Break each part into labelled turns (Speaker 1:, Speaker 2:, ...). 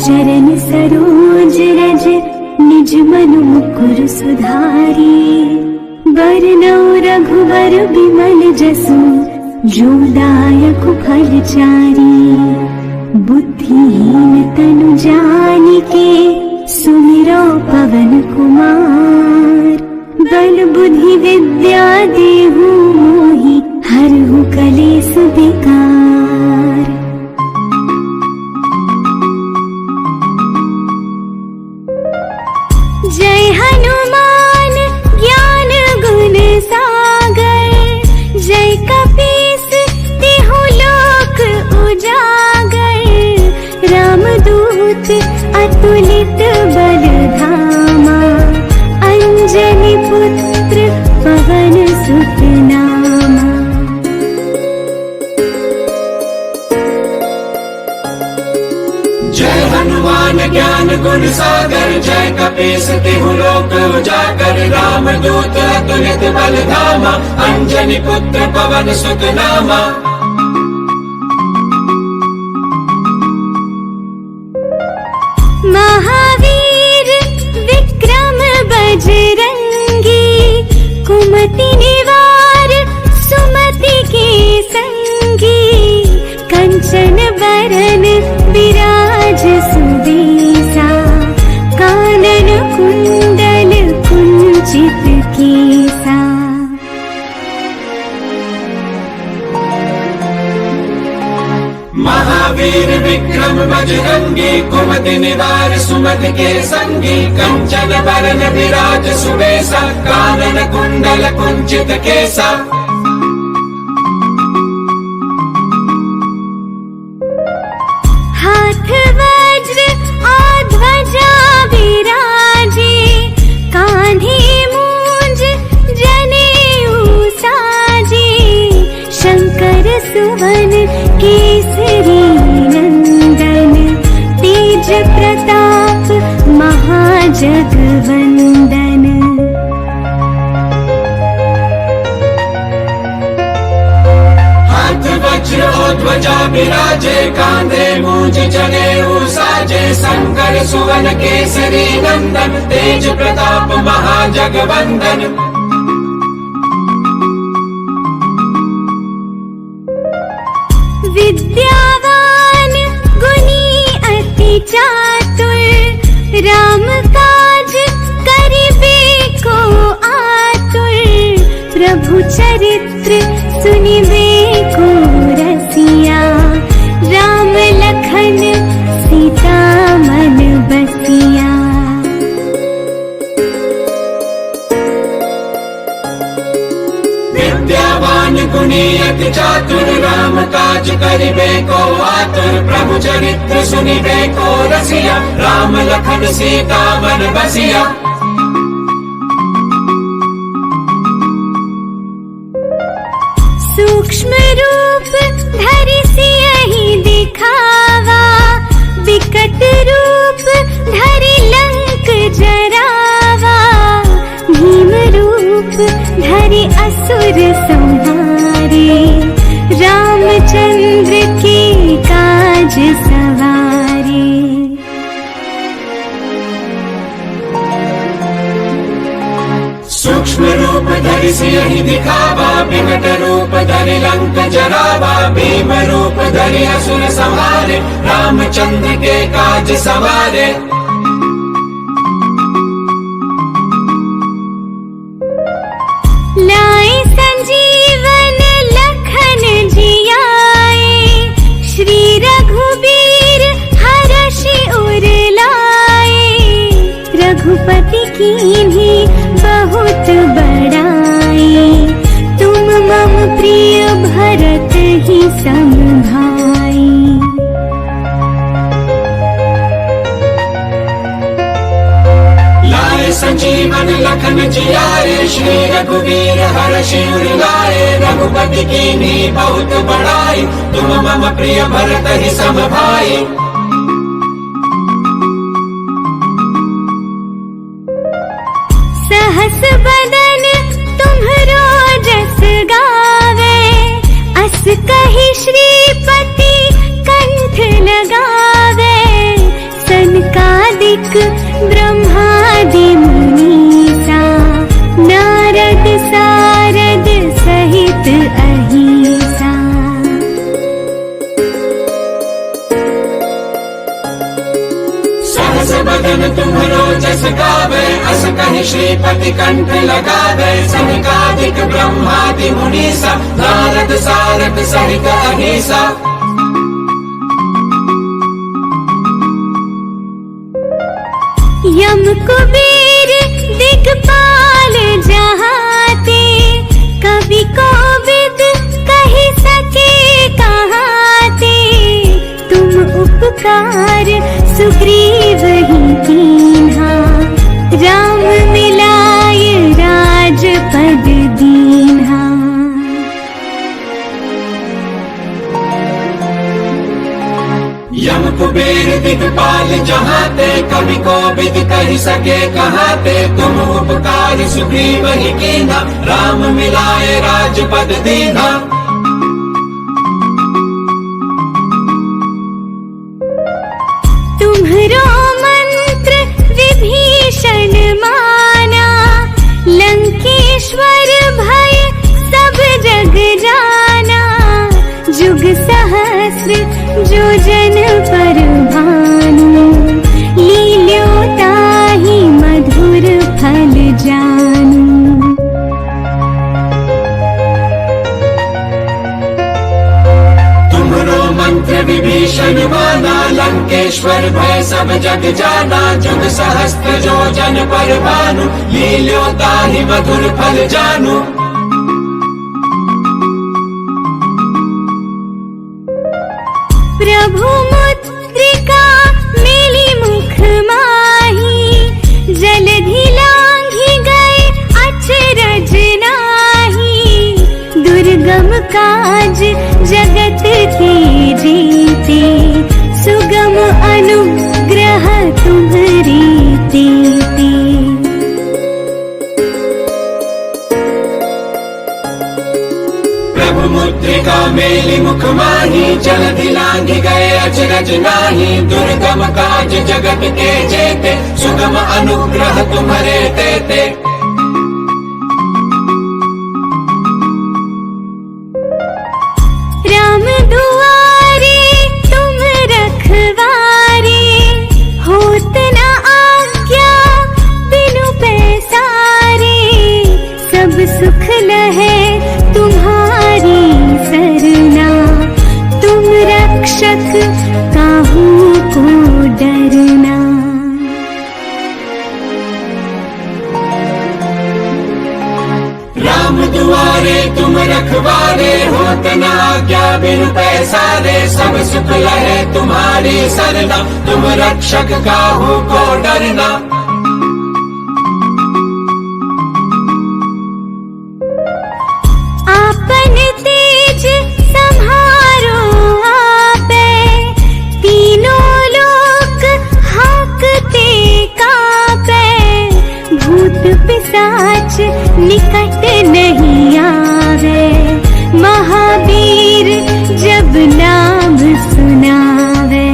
Speaker 1: चरण सरोज रज निज मनु मुकुर सुधारी। बरनौ रघुबर बिमल जसु जो दायक फल चारी। बुद्धिहीन तनु जानिके सुमिरो पवन कुमार। बल बुद्धि विद्या देहु मोहि हरहु कलेस विकार। जय हनुमान ज्ञान गुण सागर। जय कपीस तिहु लोक उजागर। रामदूत अतुलित बल धामा। अंजनी पुत्र पवन सुत नामा।
Speaker 2: जय हनुमान ज्ञान गुण सागर। जय कपीस तिहु लोक उजागर। रामदूत अतुलित बल धामा। अंजनी पुत्र पवन सुत नामा।
Speaker 1: महावीर विक्रम बजरंगी। कुमति निवार सुमति के संगी। कंचन बरन विराज सुबेसा। कानन कुंडल कुंचित केसा।
Speaker 2: महावीर विक्रम बजरंगी। कुमति निवार सुमति के संगी। कंचन बरन विराज सुबेसा। कानन कुंडल कुंचित केसा।
Speaker 1: हाथ वज्र और ध्वजा विराजे। कांधे मूंज जनेऊ साजे। शंकर सुवन केसरी नंदन। तेज प्रताप महाजगवंदन।
Speaker 2: हाथ वज्र और ध्वजा विराजे। कांधे मूंज जनेऊ साजे। शंकर सुवन केसरी नंदन। तेज प्रताप महाजगवंदन।
Speaker 1: विद्यावान गुणी अति चातुर। राम काज करिबे को आतुर। प्रभु चरित्र सुनिबे को रसिया। राम लखन सीता मन बसिया।
Speaker 2: विद्यावान गुणी अति चातुर। राम काज करिबे को आतुर। प्रभु चरित्र सुनिबे को रसिया। राम लखन सीता मन बसिया।
Speaker 1: सूक्ष्म रूप धरि सियहि दिखावा। विकट रूप धरि लंक जरावा। भीम रूप धरि असुर संहारे। रामचंद्र के काज सवारे।
Speaker 2: सूक्ष्म रूप धरि सियहि दिखावा। विकट रूप धरि लंक जरावा। भीम रूप धरि असुर संहारे। रामचंद्र के काज सवारे।
Speaker 1: लाए संजीवन लखन जियाए। श्री रघुबीर हरषि उर लाए। रघुपति कीन्ही बहुत बड़ाई। तुम मम प्रिय भरत ही सम भाई।
Speaker 2: लाए संजीवन लखन जियाए। श्री रघुवीर हरषि उर लाए। रघुपति कीन्ही बहुत बड़ाई। तुम मम प्रिय भरत ही सम भाई।
Speaker 1: सहस बदन तुम्हरो जस गावे। अस कहि श्रीपति कंठ लगावे। लोक ब्रह्मादि मुनीसा, नारद सारद सहित अहिसा।
Speaker 2: सहस बदन तुम्हरो जस गावे, अस कहि श्रीपति कंठ लगावे। सनकादिक ब्रह्मादि मुनीसा, नारद सारद सहित अहिसा।
Speaker 1: यम कुबेर दिक्पाल जहाते, कवि कोविद कहि सके कहाते। तुम उपकार सुग्रीव ही कीन्हा, राम मिलाय राजपद दीन्हा।
Speaker 2: यम कुबेर दिक्पाल जहाते, कवि कोविद कहि सके कहाते। तुम उपकार सुग्रीव ही कीन्हा, राम मिलाए राजपद दीन्हा।
Speaker 1: तुम्हरो मंत्र विभीषण माना, लंकेश्वर भय सब जग जाना। जुग सहस्र जो जन पर भानु, लील्यो ताहि मधुर फल जानू।
Speaker 2: तुम्हरो मंत्र विभीषण माना, लंकेश्वर भय सब जग जाना। जुग सहस्त्र जो जन पर भानु, लील्यो ताहि मधुर फल जानू।
Speaker 1: प्रभु मुद्रिका मिली मुख माही, जलधि लांघि गए अचरज नाही। दुर्गम काज जगत के जीते, सुगम अनुग्रह तुम्हरी तेते।
Speaker 2: प्रभु मुद्रिका मेली मुख माही, जलधि लांघि गए अचरज नाही। दुर्गम काज जगत के जेते, सुगम अनुग्रह तुम्हारे तेते।
Speaker 1: राम दुआरे तुम रखवारे, होत न आज्ञा बिनु पैसारे। सब सुख लहे तुम्हारी सरना, तुम रक्षक काहू को डरना।
Speaker 2: राम दुआरे तुम रखवारे, होत न आज्ञा बिनु पैसारे। सब सुख लहे तुम्हारी सरना, तुम रक्षक काहू को डरना।
Speaker 1: आपन तेज सम्हारो आपे, तीनों लोक हांकते कांपे। भूत पिशाच निकट नहीं आवे, महावीर जब नाम सुनावे।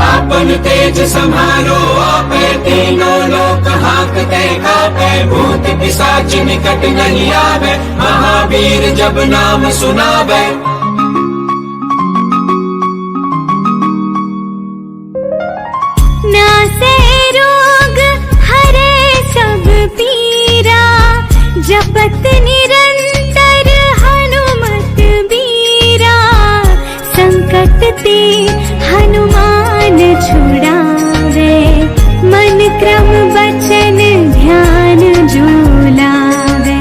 Speaker 2: आपन तेज समारो आपे, तीनों लोक हांकते कांपे। भूत पिशाच निकट नहीं आवे, महावीर जब नाम सुनावे।
Speaker 1: नासे रोग हरे सब पीरा, जपत निरंतर हनुमत बीरा। संकट ते हनुमान छुड़ावे, मन क्रम वचन ध्यान जो लावे।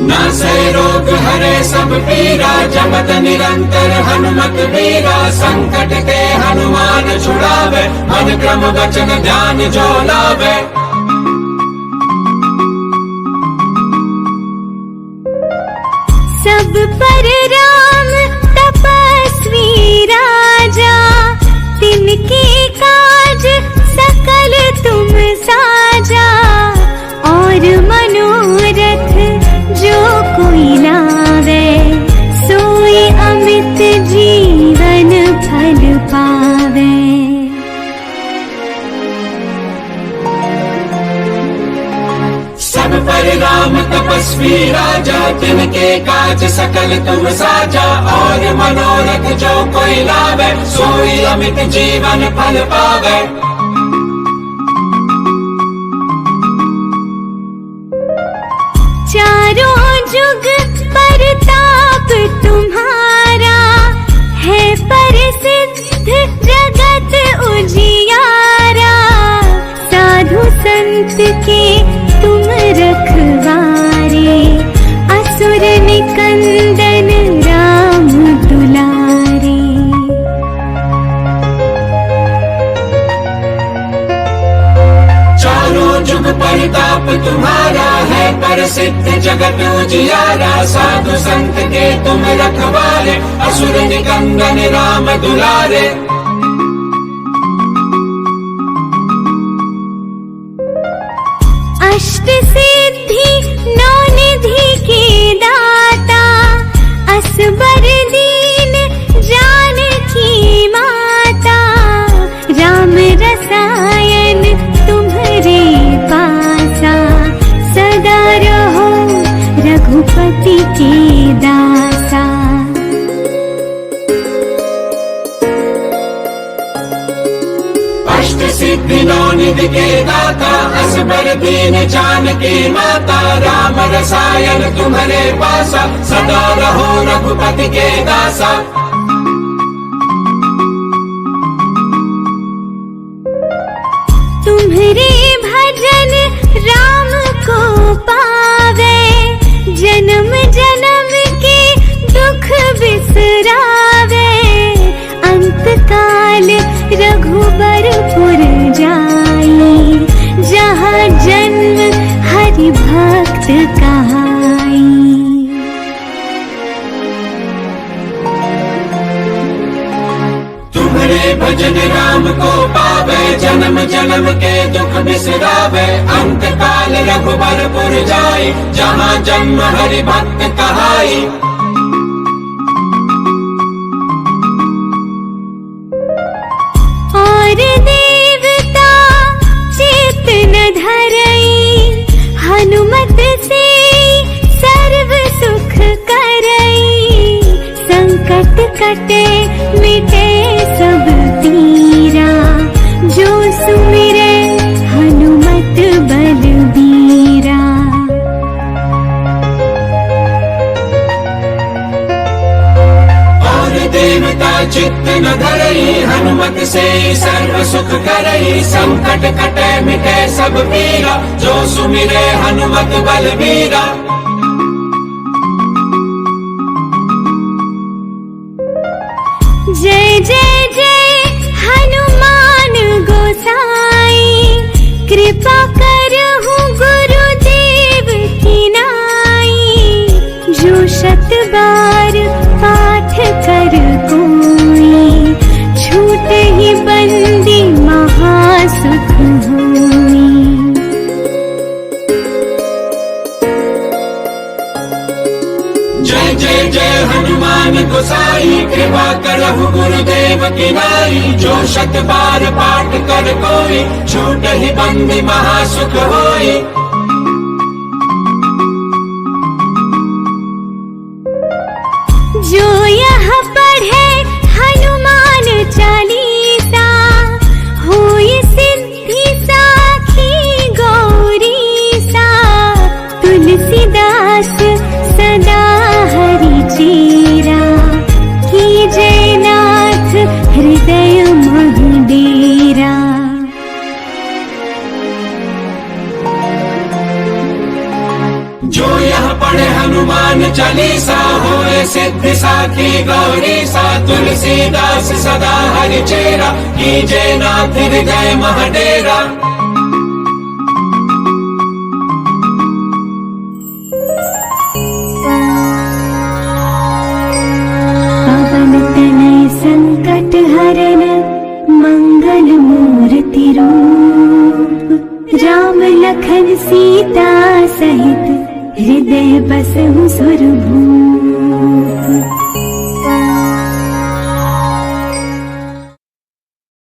Speaker 2: नासे रोग हरे सब पीरा, जपत निरंतर हनुमत बीरा। संकट ते हनुमान छुड़ावे, मन क्रम वचन ध्यान जो लावे।
Speaker 1: सब पर राम तपस्वी राजा, तिनके काज सकल तुम साजा। और मनोरथ
Speaker 2: राम तपस्वी राजा, तिनके काज सकल तुम साजा। और मनोरथ जो कोई लावे, सोई अमित जीवन फल पावे।
Speaker 1: चारों जुग परताप तुम्हारा, है प्रसिद्ध जगत उजियारा। साधु संत के तुम रखवारे, असुर निकंदन राम दुलारे।
Speaker 2: चारों जुग परिताप तुम्हारा, है प्रसिद्ध जगत उजियारा। साधु संत के तुम रखवारे, असुर निकंदन राम दुलारे।
Speaker 1: अष्ट सिद्धि नौ निधि के दाता, असबर दीन जानकी माता। राम रसायन तुम्हारे पासा, सदा रहो रघुपति के दासा।
Speaker 2: अष्ट सिद्धि नौ निधि के दाता, असबर दीन जानकी माता। राम रसायन तुम्हारे पासा, सदा रहो रघुपति के दासा।
Speaker 1: तुम्हारे भजन राम को पावे, जन्म जन्म के दुख बिसरावे। अंत काल रघुबरपुर जाई, जहाँ जन्म हरि भक्त कहाई।
Speaker 2: तुम्हारे भजन राम को पावे, जन्म जन्म के दुख बिसरावे। अंत काल रघुबरपुर जाई, जहाँ जन्म हरि भक्त कहाई।
Speaker 1: और देवता चेत न धरई, हनुमत से सर्व सुख करई। संकट कटे मिटे सब पीरा, जो सुमिरे हनुमत बलबीरा।
Speaker 2: और देवता चित्त न धरई, हनुमत से सर्व सुख करई। संकट कटे मिटे सब पीरा, जो सुमिरे हनुमत बलबीरा।
Speaker 1: जय जय जय हनुमान गोसाई, कृपा करहु गुरुदेव की नाई। जो शत बार पाठ कर कोई, छूटे ही बंदी महासुख होई।
Speaker 2: जय जय जय हनुमान गोसाई, कृपा करहु गुरुदेव की नाई। जो शत बार पाठ कर कोई, छूट ही बंदी महासुख होई।
Speaker 1: जो यह पढ़े हनुमान चालीसा, होय सिद्धि साखी गौरीसा। तुलसीदास सदा हरि चेरा, कीजय नाथ हृदय मह डेरा।
Speaker 2: जो यह पढ़े हनुमान चालीसा, होए सिद्धि साखी गौरीसा। तुलसीदास सदा हरि चेरा, कीजय नाथ हृदय मह डेरा।
Speaker 1: पवन तनय संकट हरन, मंगल मूर्ति रूप। राम लखन सीता सहित, हृदय बसहु सुरभूप।